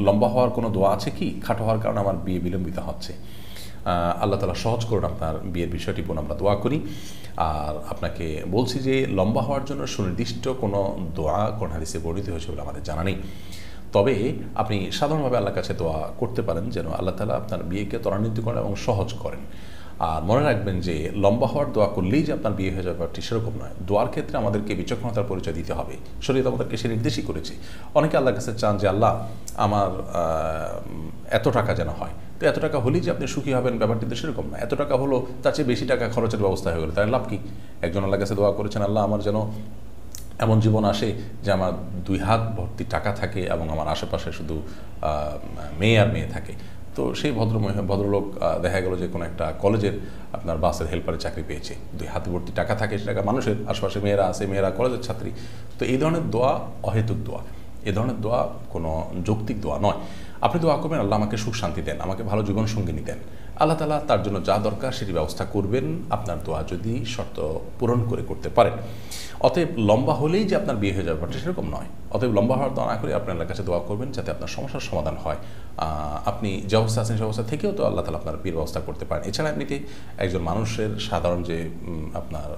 লম্বা হওয়ার কোনো দোয়া আছে কি? খাটো হওয়ার কারণে আমার বিয়ে বিলম্বিত হচ্ছে। আল্লাহ তাআলা সহজ করুন আপনার বিয়ের বিষয়টি বোন, আমরা দোয়া করি। আর আপনাকে বলছি যে লম্বা হওয়ার জন্য সুনির্দিষ্ট কোনো দোয়া কোন হাদিসে বর্ণিত হয়েছে বলে আমাদের জানা নেই। তবে আপনি সাধারণভাবে আল্লাহর কাছে দোয়া করতে পারেন যেন আল্লাহ তাআলা আপনার বিয়েকে ত্বরান্বিত করেন এবং সহজ করেন। আর মনে রাখবেন যে লম্বা হওয়ার দোয়া করলেই যে আপনার বিয়ে হয়ে যাবে ব্যাপারটি সেরকম নয়। দোয়ার ক্ষেত্রে আমাদেরকে বিচক্ষণতার পরিচয় দিতে হবে। শরীয়ত আমাদেরকে সে নির্দেশই করেছে। অনেকে আল্লাহর কাছে চান যে আল্লাহ আমার এত টাকা যেন হয়, তো এত টাকা হলেই যে আপনি সুখী হবেন ব্যাপারটি তো সেরকম না। এত টাকা হলো তার চেয়ে বেশি টাকা খরচের ব্যবস্থা হয়ে গেলো, তার লাভ কি? একজন আল্লাহর কাছে দোয়া করেছেন আল্লাহ আমার যেন এমন জীবন আসে যে আমার 2 হাত ভর্তি টাকা থাকে এবং আমার আশেপাশে শুধু মেয়ে আর মেয়ে থাকে। তো সেই ভদ্রলোক দেখা গেল যে কোনো একটা কলেজের আপনার বাসের হেল্পারে চাকরি পেয়েছে, 2 হাত ভর্তি টাকা থাকে, সে টাকা মানুষের আশেপাশে মেয়েরা আছে, মেয়েরা কলেজের ছাত্রী। তো এই ধরনের দোয়া অহেতুক দোয়া, এ ধরনের দোয়া কোনো যৌক্তিক দোয়া নয়। আপনি দোয়া করবেন আল্লাহ আমাকে সুখ শান্তি দেন, আমাকে ভালো জীবন সঙ্গিনী দেন। আল্লাহ তাআলা তার জন্য যা দরকার সেটি ব্যবস্থা করবেন, আপনার দোয়া যদি শর্ত পূরণ করে করতে পারেন। অতএব লম্বা হলেই যে আপনার বিয়ে হয়ে যাবে ব্যাপারটা সেরকম নয়। অতএব লম্বা হওয়ার দোয়া না করে আপনি আল্লাহর কাছে দোয়া করবেন যাতে আপনার সমস্যার সমাধান হয়। আপনি যে অবস্থা আছেন সে অবস্থা থেকেও তো আল্লাহ তাআলা আপনার বিয়ের ব্যবস্থা করতে পারেন। এছাড়া এমনিতে একজন মানুষের সাধারণ যে আপনার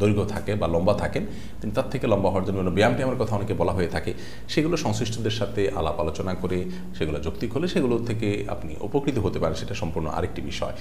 দৈর্ঘ্য থাকে বা লম্বা থাকেন, তিনি তার থেকে লম্বা হওয়ার জন্য ব্যায়াম ট্যায়ামের কথা অনেকে বলা হয়ে থাকে। সেগুলো সংশ্লিষ্টদের সাথে আলাপ আলোচনা করে সেগুলো যৌক্তিক হলে সেগুলো থেকে আপনি উপকৃত হতে পারেন, সেটা সম্পূর্ণ আরেকটি বিষয়।